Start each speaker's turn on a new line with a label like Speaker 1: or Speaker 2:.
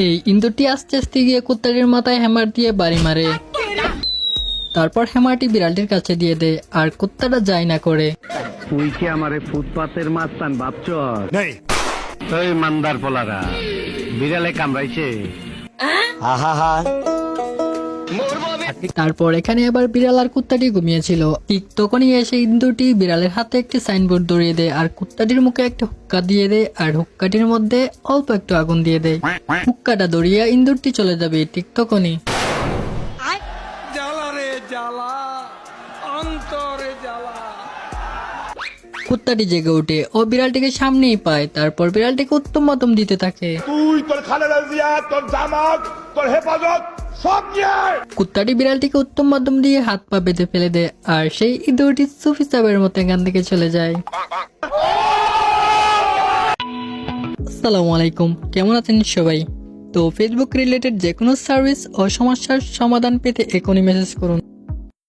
Speaker 1: এই ইন্দুরটি আস্তে আস্তে গিয়ে কুত্তাটির মাথায় হ্যামার দিয়ে বাড়ি মারে। তারপর হ্যামারটি বিড়ালটির কাছে দিয়ে দেয় আর কুত্তাটা যায় না করে।
Speaker 2: তুই কি আমারে ফুটপাতের মাস্তান ভাবছ? ওই মান্দার পোলারা বিড়ালে কামড়াইছে।
Speaker 1: তারপর এখানে আবার বিড়াল আর কুত্তাটি ঘুমিয়েছিল। ঠিক তখনই এসে ইন্দুরটি বিড়ালের হাতে একটি সাইনবোর্ড ধরিয়ে দেয় আর কুত্তাটির মুখে একটা হুক্কা দিয়ে দেয় আর হুক্কাটির মধ্যে অল্প একটু আগুন দিয়ে দেয়। হুক্কাটা ধরিয়ে ইন্দুরটি চলে যাবে। ঠিক তখনই কুত্তাটি জেগে ওঠে ও বিড়ালটিকে সামনেই পায়। তারপর বিড়ালটিকে উত্তম মতম দিতে থাকে।
Speaker 3: তুই তোর খালেদা জিয়া, তোর জামাত, তোর হেফাজত সব নিয়ে
Speaker 1: কুত্তাটি বিড়ালটিকে উত্তম মাধ্যম দিয়ে হাত পা বেঁধে ফেলে দেয় আর সেই ইঁদুরটি সুফি সাহেবের মতো এখান থেকে চলে যায়। আসসালামু আলাইকুম, কেমন আছেন সবাই? তো ফেসবুক রিলেটেড যে কোনো সার্ভিস ও সমস্যার সমাধান পেতে এখনই মেসেজ করুন।